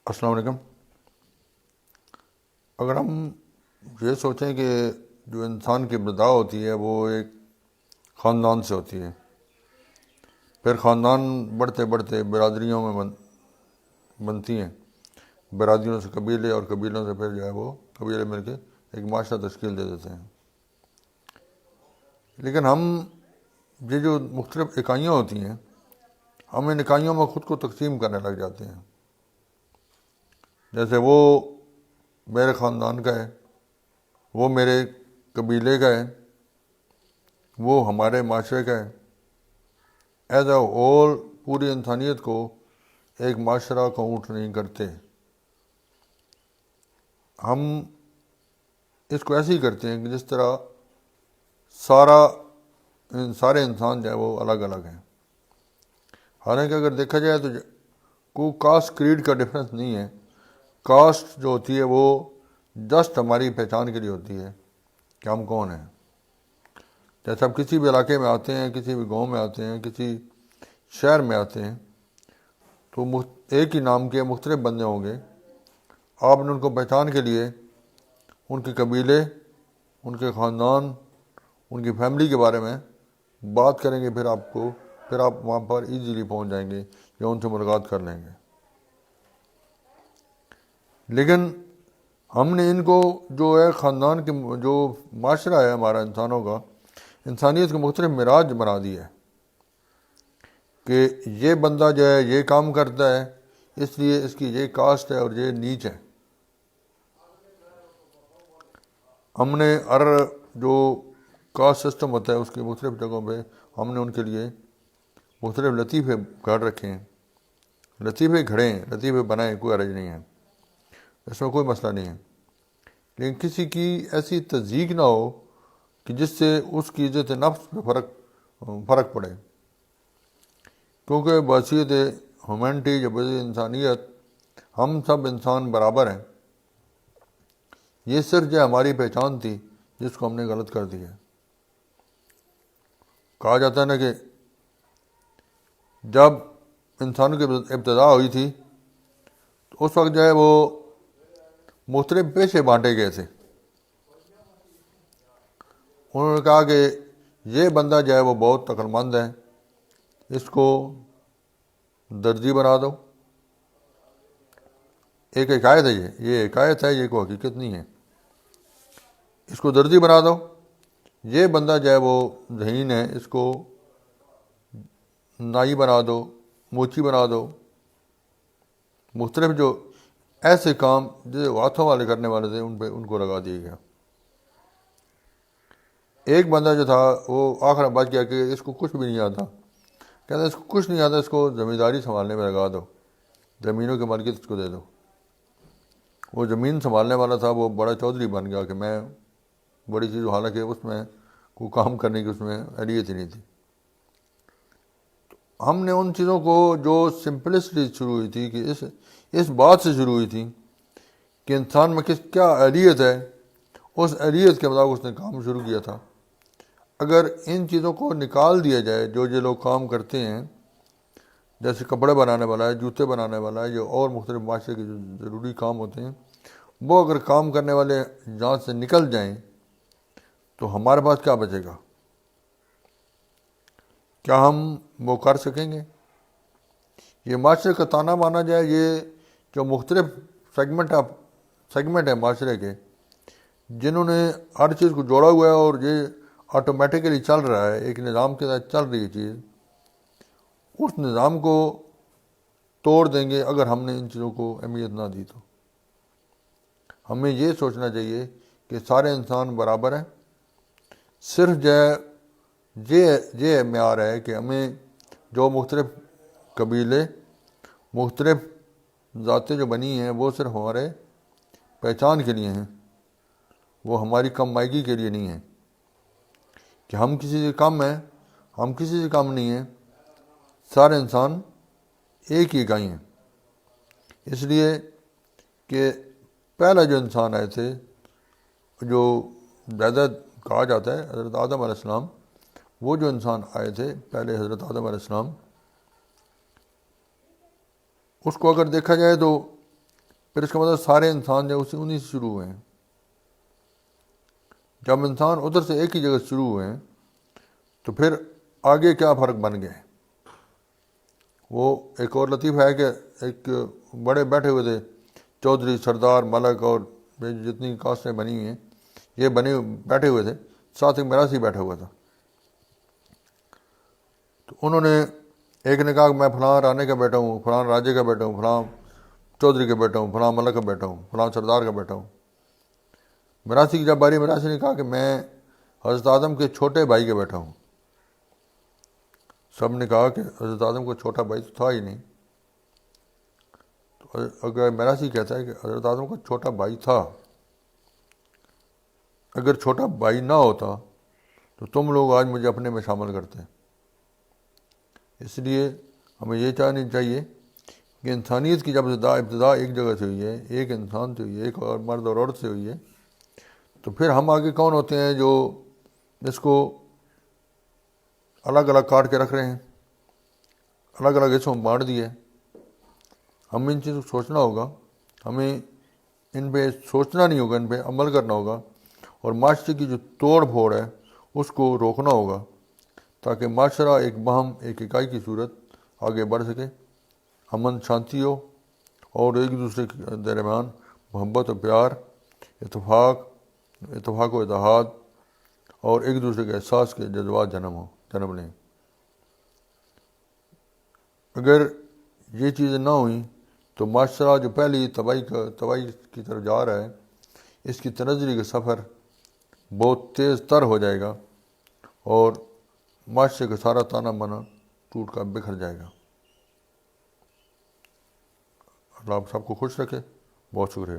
السلام علیکم۔ اگر ہم یہ سوچیں کہ جو انسان کی ابتدا ہوتی ہے وہ ایک خاندان سے ہوتی ہے، پھر خاندان بڑھتے بڑھتے برادریوں میں بنتی ہیں، برادریوں سے قبیلے اور قبیلوں سے پھر جو ہے وہ قبیلے مل کے ایک معاشرہ تشکیل دے دیتے ہیں۔ لیکن ہم یہ جو مختلف اکائیاں ہوتی ہیں، ہم ان اکائیوں میں خود کو تقسیم کرنے لگ جاتے ہیں۔ جیسے وہ میرے خاندان کا ہے، وہ میرے قبیلے کا ہے، وہ ہمارے معاشرے کا ہے۔ ایز اے ہول پوری انسانیت کو ایک معاشرہ کاؤنٹ نہیں کرتے۔ ہم اس کو ایسے ہی کرتے ہیں کہ جس طرح سارے انسان جو ہے وہ الگ الگ ہیں۔ حالانکہ اگر دیکھا جائے تو کوئی کاسٹ کریڈ کا ڈفرینس نہیں ہے۔ کاسٹ جو ہوتی ہے وہ جسٹ ہماری پہچان کے لیے ہوتی ہے کہ ہم کون ہیں۔ جیسے آپ کسی بھی علاقے میں آتے ہیں، کسی بھی گاؤں میں آتے ہیں، کسی شہر میں آتے ہیں، تو ایک ہی نام کے مختلف بندے ہوں گے۔ آپ نے ان کو پہچان کے لیے ان کے قبیلے، ان کے خاندان، ان کی فیملی کے بارے میں بات کریں گے، پھر آپ وہاں پر ایزیلی پہنچ جائیں گے یا ان سے ملاقات کر لیں گے۔ لیکن ہم نے ان کو جو ہے خاندان کے جو معاشرہ ہے ہمارا انسانوں کا، انسانیت کے مختلف معراج بنا دی ہے کہ یہ بندہ جو ہے یہ کام کرتا ہے، اس لیے اس کی یہ کاسٹ ہے اور یہ نیچ ہے۔ ہم نے ہر جو کاسٹ سسٹم ہوتا ہے اس کی مختلف جگہوں پہ ہم نے ان کے لیے مختلف لطیفے گھڑ رکھے ہیں، لطیفے گھڑے ہیں، لطیفے بنائے، کوئی حرج نہیں ہے، اس میں کوئی مسئلہ نہیں ہے۔ لیکن کسی کی ایسی تضییق نہ ہو کہ جس سے اس کی عزت نفس پہ فرق پڑے، کیونکہ بحیثیت ہیومینٹی یا بحیثیت انسانیت ہم سب انسان برابر ہیں۔ یہ صرف جو ہماری پہچان تھی جس کو ہم نے غلط کر دیا ہے۔ کہا جاتا ہے نا کہ جب انسانوں کی ابتدا ہوئی تھی تو اس وقت جو ہے وہ مختلف پیشے بانٹے گئے تھے۔ انہوں نے کہا کہ یہ بندہ جو ہے وہ بہت عقل مند ہے، اس کو درزی بنا دو۔ ایک حکایت ہے، یہ حکایت ہے، یہ کوئی حقیقت نہیں ہے۔ اس کو درزی بنا دو، یہ بندہ جو ہے وہ ذہین ہے، اس کو نائی بنا دو، موچی بنا دو۔ مختلف جو ایسے کام جو ہاتھوں والے کرنے والے تھے ان کو لگا دیا گیا۔ ایک بندہ جو تھا وہ آخر بچ گیا کہ اس کو کچھ بھی نہیں آتا، کہتا اس کو کچھ نہیں آتا، اس کو زمینداری سنبھالنے میں لگا دو، زمینوں کی ملکیت اس کو دے دو۔ وہ زمین سنبھالنے والا تھا، وہ بڑا چودھری بن گیا کہ میں بڑی چیز، حالانکہ اس میں کوئی کام کرنے کی اس میں اہلیت ہی نہیں تھی۔ ہم نے ان چیزوں کو جو سمپلسٹی شروع ہوئی تھی کہ اس بات سے شروع ہوئی تھی کہ انسان میں کیا اہلیت ہے، اس اہلیت کے مطابق اس نے کام شروع کیا تھا۔ اگر ان چیزوں کو نکال دیا جائے، جو یہ لوگ کام کرتے ہیں، جیسے کپڑے بنانے والا ہے، جوتے بنانے والا ہے، جو اور مختلف معاشرے کے جو ضروری کام ہوتے ہیں، وہ اگر کام کرنے والے جہاں سے نکل جائیں تو ہمارے پاس کیا بچے گا؟ کیا ہم وہ کر سکیں گے؟ یہ معاشرے کا تانا مانا جائے، یہ جو مختلف سیگمنٹ ہے معاشرے کے، جنہوں نے ہر چیز کو جوڑا ہوا ہے اور یہ آٹومیٹیکلی چل رہا ہے، ایک نظام کے ساتھ چل رہی ہے چیز، اس نظام کو توڑ دیں گے اگر ہم نے ان چیزوں کو اہمیت نہ دی تو۔ ہمیں یہ سوچنا چاہیے کہ سارے انسان برابر ہیں۔ صرف یہ معیار ہے کہ ہمیں جو مختلف قبیلے، مختلف ذاتیں جو بنی ہیں، وہ صرف ہمارے پہچان کے لیے ہیں، وہ ہماری کم مائگی کے لیے نہیں ہیں کہ ہم کسی سے کم ہیں، ہم کسی سے کم نہیں ہیں۔ سارے انسان ایک ہی اکائی ہیں، اس لیے کہ پہلا جو انسان آئے تھے، جو زیادہ کہا جاتا ہے حضرت آدم علیہ السلام، وہ جو انسان آئے تھے پہلے، حضرت آدم علیہ السلام، اس کو اگر دیکھا جائے تو پھر اس کا مطلب سارے انسان جو اسی انہیں سے شروع ہوئے ہیں. جب انسان ادھر سے ایک ہی جگہ سے شروع ہوئے ہیں تو پھر آگے کیا فرق بن گئے. وہ ایک اور لطیفہ ہے کہ ایک بڑے بیٹھے ہوئے تھے چودھری سردار ملک اور جتنی کاسٹیں بنی ہوئی ہیں یہ بیٹھے ہوئے تھے, ساتھ ایک میراثی بیٹھا ہوا تھا. تو انہوں نے ایک نے کہا کہ میں فلاں رانے کا بیٹا ہوں, فلاں راجے کا بیٹا ہوں, فلاں چودھری کا بیٹا ہوں, فلاں ملک کا بیٹا ہوں, فلاں سردار کا بیٹا ہوں. میراثی کی جب باری میراثی نے کہا کہ میں حضرت آدم کے چھوٹے بھائی کا بیٹا ہوں. سب نے کہا کہ حضرت آدم کو چھوٹا بھائی تو تھا ہی نہیں. تو اگر میراثی کہتا ہے کہ حضرت آدم کا چھوٹا بھائی تھا, اگر چھوٹا بھائی نہ ہوتا تو تم لوگ آج مجھے اپنے میں شامل کرتے. اس لیے ہمیں یہ چاہنی چاہیے کہ انسانیت کی جب ابتدا ایک جگہ سے ہوئی ہے, ایک انسان سے ہوئی ہے, ایک اور مرد اور عورت سے ہوئی ہے, تو پھر ہم آگے کون ہوتے ہیں جو اس کو الگ الگ کاٹ کے رکھ رہے ہیں, الگ الگ حصوں میں بانٹ دیے. ہم ان چیزوں کو سوچنا ہوگا, ہمیں ان پہ سوچنا نہیں ہوگا, ان پہ عمل کرنا ہوگا, اور معاشرے کی جو توڑ پھوڑ ہے اس کو روکنا ہوگا تاکہ معاشرہ ایک باہم ایک اکائی کی صورت آگے بڑھ سکے, امن شانتی ہو, اور ایک دوسرے کے درمیان محبت و پیار, اتفاق و اتحاد اور ایک دوسرے کے احساس کے جذبات جنم لیں. اگر یہ چیزیں نہ ہوئیں تو معاشرہ جو پہلی تباہی کی طرف جا رہا ہے, اس کی تنزلی کا سفر بہت تیز تر ہو جائے گا اور معاشرے کا سارا تانا بانا ٹوٹ کر بکھر جائے گا. اللہ آپ سب کو خوش رکھے. بہت شکریہ.